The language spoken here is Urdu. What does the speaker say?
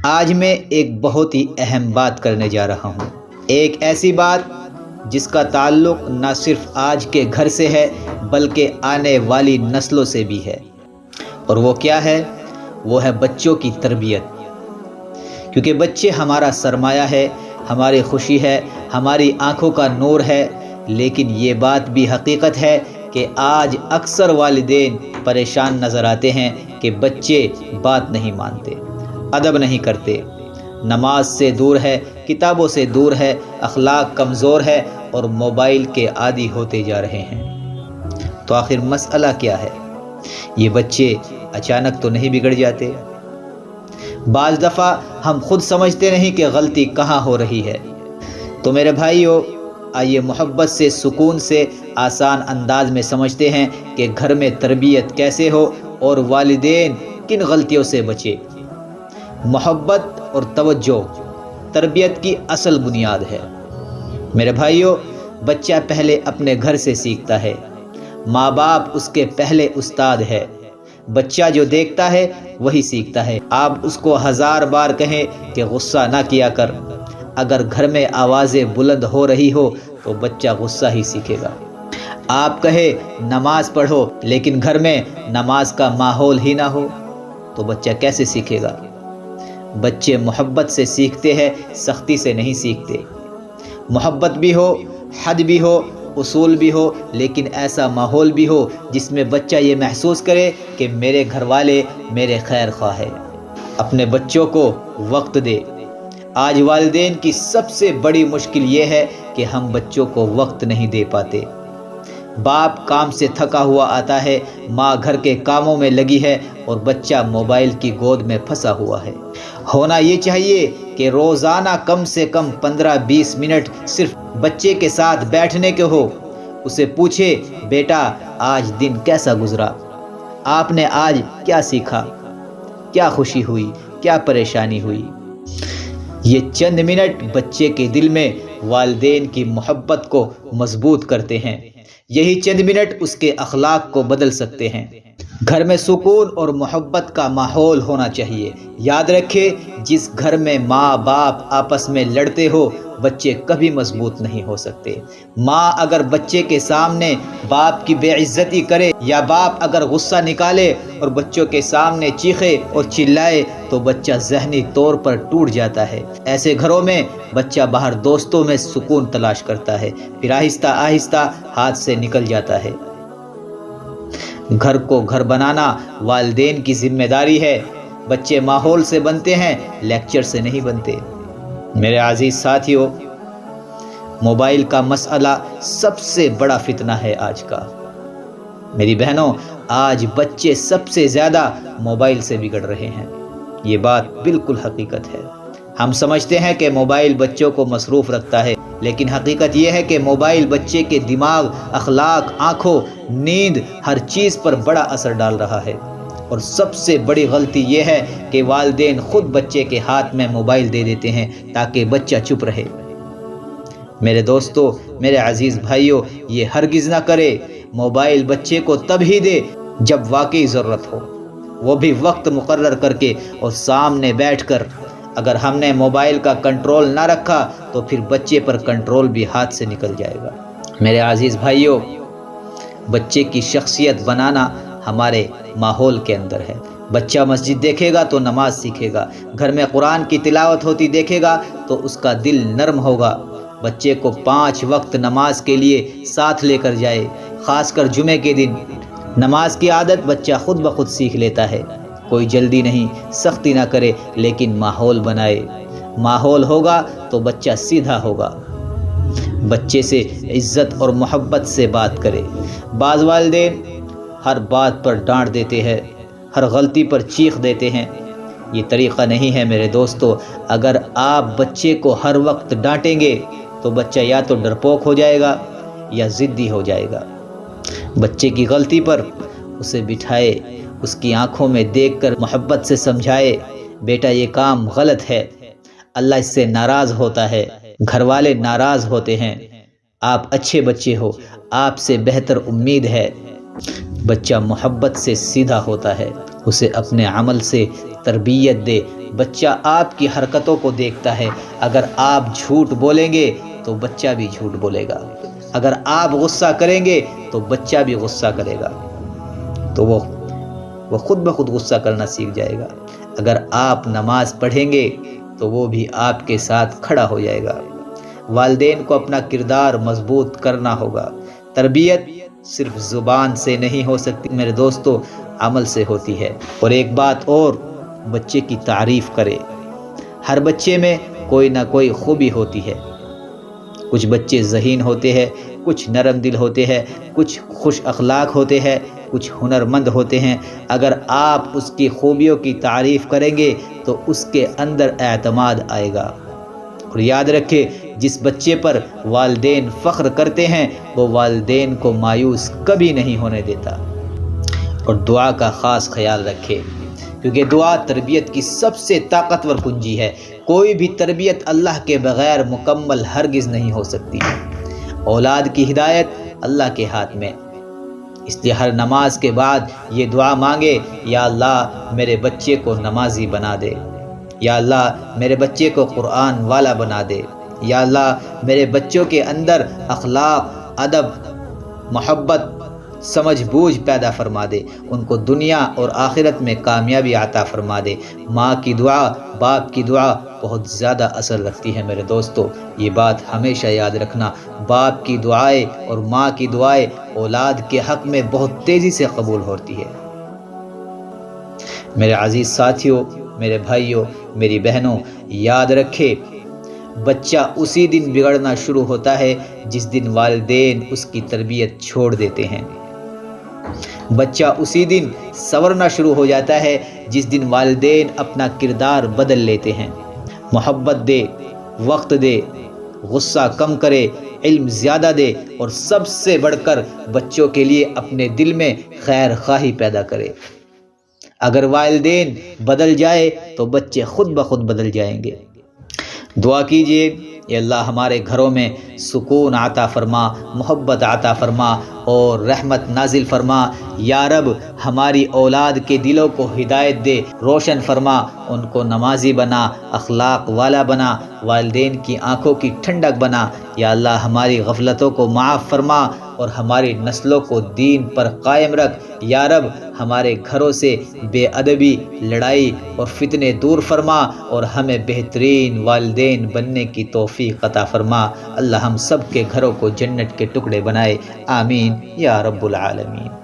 آج میں ایک بہت ہی اہم بات کرنے جا رہا ہوں، ایک ایسی بات جس کا تعلق نہ صرف آج کے گھر سے ہے بلکہ آنے والی نسلوں سے بھی ہے۔ اور وہ کیا ہے؟ وہ ہے بچوں کی تربیت۔ کیونکہ بچے ہمارا سرمایہ ہے، ہماری خوشی ہے، ہماری آنکھوں کا نور ہے۔ لیکن یہ بات بھی حقیقت ہے کہ آج اکثر والدین پریشان نظر آتے ہیں کہ بچے بات نہیں مانتے، ادب نہیں کرتے، نماز سے دور ہے، کتابوں سے دور ہے، اخلاق کمزور ہے اور موبائل کے عادی ہوتے جا رہے ہیں۔ تو آخر مسئلہ کیا ہے؟ یہ بچے اچانک تو نہیں بگڑ جاتے۔ بعض دفعہ ہم خود سمجھتے نہیں کہ غلطی کہاں ہو رہی ہے۔ تو میرے بھائیو، آئیے محبت سے، سکون سے، آسان انداز میں سمجھتے ہیں کہ گھر میں تربیت کیسے ہو اور والدین کن غلطیوں سے بچے۔ محبت اور توجہ تربیت کی اصل بنیاد ہے۔ میرے بھائیو، بچہ پہلے اپنے گھر سے سیکھتا ہے، ماں باپ اس کے پہلے استاد ہے۔ بچہ جو دیکھتا ہے وہی سیکھتا ہے۔ آپ اس کو 1000 بار کہیں کہ غصہ نہ کیا کر، اگر گھر میں آوازیں بلند ہو رہی ہو تو بچہ غصہ ہی سیکھے گا۔ آپ کہے نماز پڑھو لیکن گھر میں نماز کا ماحول ہی نہ ہو تو بچہ کیسے سیکھے گا؟ بچے محبت سے سیکھتے ہیں، سختی سے نہیں سیکھتے۔ محبت بھی ہو، حد بھی ہو، اصول بھی ہو، لیکن ایسا ماحول بھی ہو جس میں بچہ یہ محسوس کرے کہ میرے گھر والے میرے خیر خواہ ہیں۔ اپنے بچوں کو وقت دے۔ آج والدین کی سب سے بڑی مشکل یہ ہے کہ ہم بچوں کو وقت نہیں دے پاتے۔ باپ کام سے تھکا ہوا آتا ہے، ماں گھر کے کاموں میں لگی ہے اور بچہ موبائل کی گود میں پھنسا ہوا ہے۔ ہونا یہ چاہیے کہ روزانہ کم سے کم 15-20 منٹ صرف بچے کے ساتھ بیٹھنے کے ہو۔ اسے پوچھے، بیٹا آج دن کیسا گزرا؟ آپ نے آج کیا سیکھا؟ کیا خوشی ہوئی؟ کیا پریشانی ہوئی؟ یہ چند منٹ بچے کے دل میں والدین کی محبت کو مضبوط کرتے ہیں۔ یہی چند منٹ اس کے اخلاق کو بدل سکتے ہیں۔ گھر میں سکون اور محبت کا ماحول ہونا چاہیے۔ یاد رکھے، جس گھر میں ماں باپ آپس میں لڑتے ہو بچے کبھی مضبوط نہیں ہو سکتے۔ ماں اگر بچے کے سامنے باپ کی بے عزتی کرے یا باپ اگر غصہ نکالے اور بچوں کے سامنے چیخے اور چلائے تو بچہ ذہنی طور پر ٹوٹ جاتا ہے۔ ایسے گھروں میں بچہ باہر دوستوں میں سکون تلاش کرتا ہے، پھر آہستہ آہستہ ہاتھ سے نکل جاتا ہے۔ گھر کو گھر بنانا والدین کی ذمہ داری ہے۔ بچے ماحول سے بنتے ہیں، لیکچر سے نہیں بنتے۔ میرے عزیز ساتھیو، موبائل کا مسئلہ سب سے بڑا فتنہ ہے آج کا۔ میری بہنوں، آج بچے سب سے زیادہ موبائل سے بگڑ رہے ہیں۔ یہ بات بالکل حقیقت ہے۔ ہم سمجھتے ہیں کہ موبائل بچوں کو مصروف رکھتا ہے، لیکن حقیقت یہ ہے کہ موبائل بچے کے دماغ، اخلاق، آنکھوں، نیند، ہر چیز پر بڑا اثر ڈال رہا ہے۔ اور سب سے بڑی غلطی یہ ہے کہ والدین خود بچے کے ہاتھ میں موبائل دے دیتے ہیں تاکہ بچہ چپ رہے۔ میرے دوستو، میرے عزیز بھائیو، یہ ہرگز نہ کرے۔ موبائل بچے کو تب ہی دے جب واقعی ضرورت ہو، وہ بھی وقت مقرر کر کے اور سامنے بیٹھ کر۔ اگر ہم نے موبائل کا کنٹرول نہ رکھا تو پھر بچے پر کنٹرول بھی ہاتھ سے نکل جائے گا۔ میرے عزیز بھائیو، بچے کی شخصیت بنانا ہمارے ماحول کے اندر ہے۔ بچہ مسجد دیکھے گا تو نماز سیکھے گا، گھر میں قرآن کی تلاوت ہوتی دیکھے گا تو اس کا دل نرم ہوگا۔ بچے کو 5 وقت نماز کے لیے ساتھ لے کر جائے، خاص کر جمعے کے دن۔ نماز کی عادت بچہ خود بخود سیکھ لیتا ہے۔ کوئی جلدی نہیں، سختی نہ کرے، لیکن ماحول بنائے۔ ماحول ہوگا تو بچہ سیدھا ہوگا۔ بچے سے عزت اور محبت سے بات کرے۔ بعض والدین ہر بات پر ڈانٹ دیتے ہیں، ہر غلطی پر چیخ دیتے ہیں۔ یہ طریقہ نہیں ہے میرے دوستو۔ اگر آپ بچے کو ہر وقت ڈانٹیں گے تو بچہ یا تو ڈرپوک ہو جائے گا یا ضدی ہو جائے گا۔ بچے کی غلطی پر اسے بٹھائے، اس کی آنکھوں میں دیکھ کر محبت سے سمجھائے، بیٹا یہ کام غلط ہے، اللہ اس سے ناراض ہوتا ہے، گھر والے ناراض ہوتے ہیں، آپ اچھے بچے ہو، آپ سے بہتر امید ہے۔ بچہ محبت سے سیدھا ہوتا ہے، اسے اپنے عمل سے تربیت دے، بچہ آپ کی حرکتوں کو دیکھتا ہے۔ اگر آپ جھوٹ بولیں گے تو بچہ بھی جھوٹ بولے گا، اگر آپ غصہ کریں گے تو بچہ بھی غصہ کرے گا، تو وہ خود بخود غصہ کرنا سیکھ جائے گا۔ اگر آپ نماز پڑھیں گے تو وہ بھی آپ کے ساتھ کھڑا ہو جائے گا۔ والدین کو اپنا کردار مضبوط کرنا ہوگا۔ تربیت صرف زبان سے نہیں ہو سکتی میرے دوستو، عمل سے ہوتی ہے۔ اور ایک بات اور، بچے کی تعریف کرے۔ ہر بچے میں کوئی نہ کوئی خوبی ہوتی ہے۔ کچھ بچے ذہین ہوتے ہیں، کچھ نرم دل ہوتے ہیں، کچھ خوش اخلاق ہوتے ہیں، کچھ ہنرمند ہوتے ہیں۔ اگر آپ اس کی خوبیوں کی تعریف کریں گے تو اس کے اندر اعتماد آئے گا۔ اور یاد رکھے، جس بچے پر والدین فخر کرتے ہیں وہ والدین کو مایوس کبھی نہیں ہونے دیتا۔ اور دعا کا خاص خیال رکھے، کیونکہ دعا تربیت کی سب سے طاقتور کنجی ہے۔ کوئی بھی تربیت اللہ کے بغیر مکمل ہرگز نہیں ہو سکتی۔ اولاد کی ہدایت اللہ کے ہاتھ میں، اس لیے ہر نماز کے بعد یہ دعا مانگے، یا اللہ میرے بچے کو نمازی بنا دے، یا اللہ میرے بچے کو قرآن والا بنا دے، یا اللہ میرے بچوں کے اندر اخلاق، ادب، محبت، سمجھ بوجھ پیدا فرما دے، ان کو دنیا اور آخرت میں کامیابی عطا فرما دے۔ ماں کی دعا، باپ کی دعا بہت زیادہ اثر رکھتی ہے میرے دوستو، یہ بات ہمیشہ یاد رکھنا۔ باپ کی دعائیں اور ماں کی دعائیں اولاد کے حق میں بہت تیزی سے قبول ہوتی ہے۔ میرے عزیز ساتھیوں، میرے بھائیوں، میری بہنوں، یاد رکھے، بچہ اسی دن بگڑنا شروع ہوتا ہے جس دن والدین اس کی تربیت چھوڑ دیتے ہیں۔ بچہ اسی دن سنورنا شروع ہو جاتا ہے جس دن والدین اپنا کردار بدل لیتے ہیں۔ محبت دے، وقت دے، غصہ کم کرے، علم زیادہ دے، اور سب سے بڑھ کر بچوں کے لیے اپنے دل میں خیر خواہی پیدا کرے۔ اگر والدین بدل جائے تو بچے خود بخود بدل جائیں گے۔ دعا کیجئے، اے اللہ ہمارے گھروں میں سکون عطا فرما، محبت عطا فرما اور رحمت نازل فرما۔ یا رب ہماری اولاد کے دلوں کو ہدایت دے، روشن فرما، ان کو نمازی بنا، اخلاق والا بنا، والدین کی آنکھوں کی ٹھنڈک بنا۔ یا اللہ ہماری غفلتوں کو معاف فرما اور ہماری نسلوں کو دین پر قائم رکھ۔ یا رب ہمارے گھروں سے بے ادبی، لڑائی اور فتنے دور فرما اور ہمیں بہترین والدین بننے کی توفیق عطا فرما۔ اللہ ہم سب کے گھروں کو جنت کے ٹکڑے بنائے، آمین یا رب العالمین۔